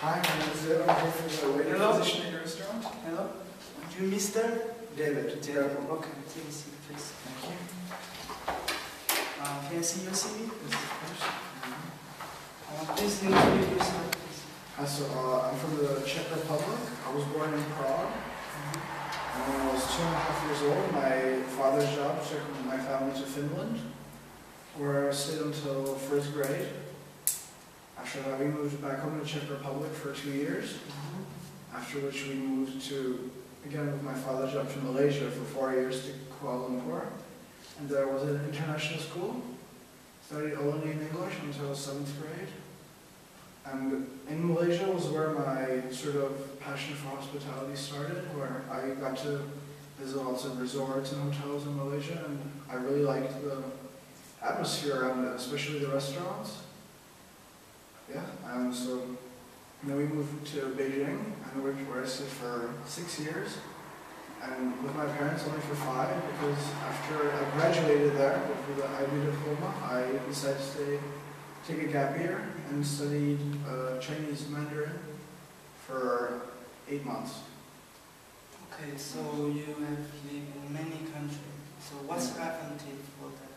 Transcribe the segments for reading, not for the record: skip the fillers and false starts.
Hi, my name is David. I'm here for the waiter position at your restaurant. Hello. You Mr. David. David. Okay, take a seat, please. Thank you. Can I see your CV? Yes, of course. Please introduce yourself, please. I'm from the Czech Republic. I was born in Prague. And when I was 2.5 years old, my father's job took my family to Finland, where I stayed until first grade. After that, we moved back home to the Czech Republic for 2 years, after which we moved to, again with my father's job, to Malaysia for 4 years to Kuala Lumpur. And there was an international school. Studied only in English until 7th grade. And in Malaysia was where my sort of passion for hospitality started, where I got to visit lots of resorts and hotels in Malaysia, and I really liked the atmosphere around it, especially the restaurants. Yeah, and so then we moved to Beijing, and where I stayed for 6 years, and with my parents only for 5, because after I graduated there with the IB diploma, I decided to take a gap year and studied Chinese Mandarin for 8 months. Okay, so you have lived in many countries. So what's advantage for that?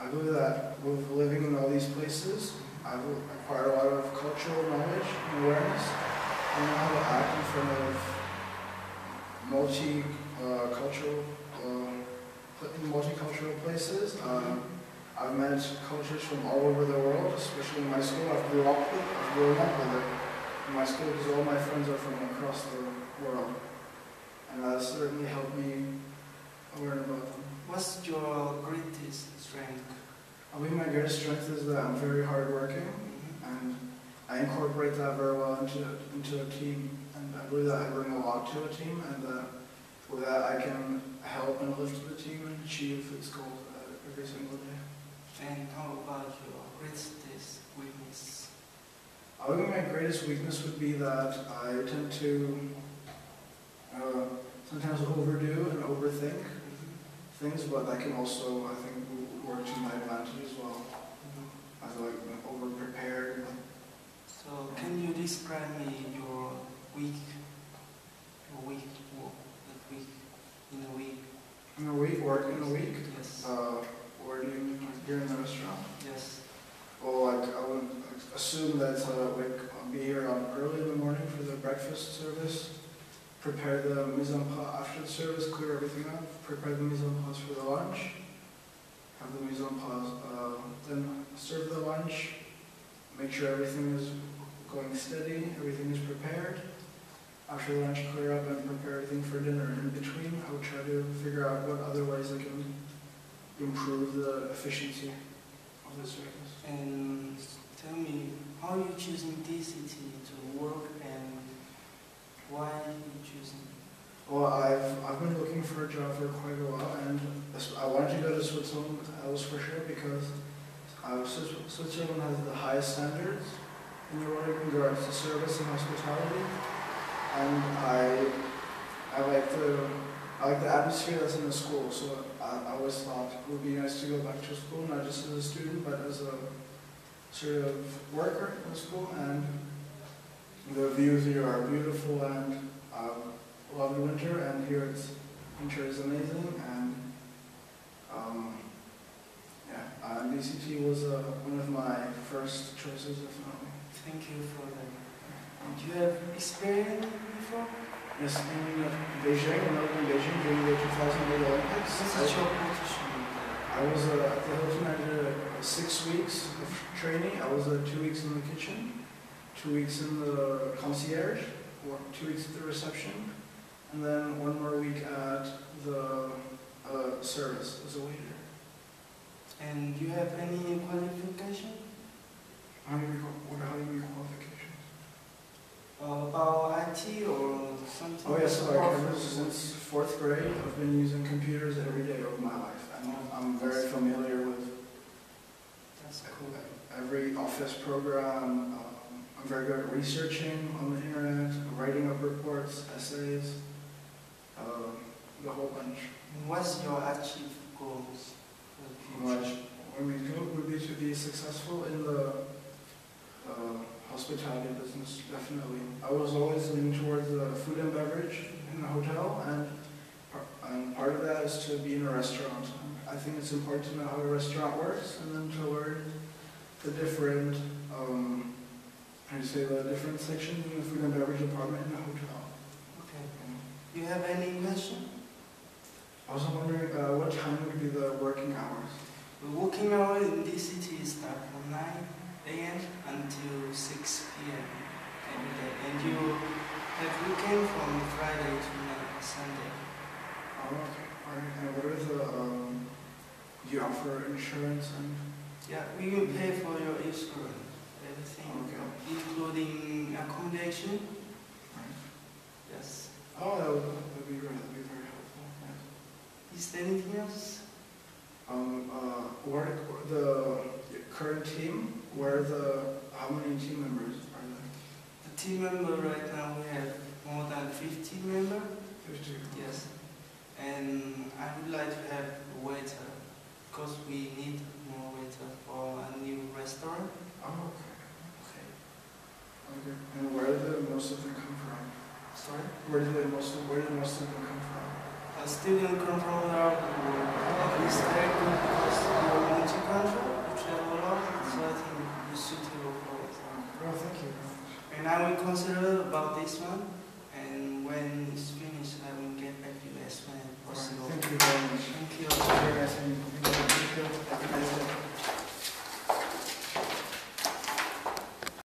I believe that with living in all these places, I've acquired a lot of cultural knowledge and awareness. I know how to act in front of multicultural places. I've met cultures from all over the world, especially in my school. I've grown up with it in my school because all my friends are from across the world. And that certainly helped me learn about them. What's your greatest strength? I believe my greatest strength is that I'm very hardworking, and I incorporate that very well into a team. And I believe that I bring a lot to a team, and that with that I can help and lift the team and achieve its goals every single day. And how about your greatest weakness? I think my greatest weakness would be that I tend to sometimes overdo and overthink things, but that can also, I think, work to my advantage as well. I feel like I'm over-prepared. So can you describe me your week in a week? In a week, work in a week? Yes. Or do you mean here in the restaurant? Yes. Well, like, I would assume that I'll be here early in the morning for the breakfast service, prepare the mise en place after the service, clear everything up, prepare the mise en place for the lunch, have the mise en place, then serve the lunch, make sure everything is going steady, everything is prepared. After lunch, clear up and prepare everything for dinner. In between, I would try to figure out what other ways I can improve the efficiency of the service. And tell me, how are you choosing this city to work, and why are you choosing? Well, I've been looking for a job for quite a while, and I wanted to go to Switzerland. That was for sure, because Switzerland has the highest standards in the world in regards to service and hospitality, and I like the atmosphere that's in the school. So I always thought it would be nice to go back to school, not just as a student, but as a sort of worker in the school. And the views here are beautiful, and love the winter, and here winter is amazing, and DCT was one of my first choices, definitely. Thank you for that. Do you have experience before? Yes, in Beijing, when I was in Beijing during the 2008 Olympics. What's your position? I was at the Hilton. I did 6 weeks of training. I was 2 weeks in the kitchen, 2 weeks in the concierge, 2 weeks at the reception, and then 1 more week at the service as a waiter. And do you have any qualification? How do you mean qualifications? About IT or something? Oh yes, ever since 4th grade, I've been using computers every day of my life, and I'm very familiar with every office program. I'm very good at researching on the internet, writing up reports, essays, the whole bunch. What's your achieved goals for the future? What we do would be to be successful in the hospitality hospitality business, definitely. I was always leaning towards the food and beverage in the hotel, and part of that is to be in a restaurant. I think it's important to know how a restaurant works, and then to learn the different, how do you say, the different sections in the food and beverage department in the hotel. Okay. You have any question? I was wondering what time would be the working hours? The working hour in this city start from 9 a.m. until 6 p.m. every day. And you have weekend from Friday to Sunday. Oh, okay. Alright, and what are the, do you offer insurance and? Yeah, we will pay for your insurance, everything, Okay. including accommodation. Right. Yes. Oh, that'd be great, that'd be very helpful, yes. Is there anything else? Where the current team, how many team members are there? The team member right now we have more than 50 members. 50. Yes. And I would like to have a waiter because we need more waiter for a new restaurant. Oh, okay. Okay. And where did most of them come from? Sorry? Where did most of them come from? A student controller is very good because you're multi-country, you travel a lot, so I think it's suitable for it. Oh, thank you very much. And I will consider about this one, and when it's finished, I will get back to you as soon as possible. Thank you very much. Thank you. Very nice meeting you. Thank you. Have a nice day.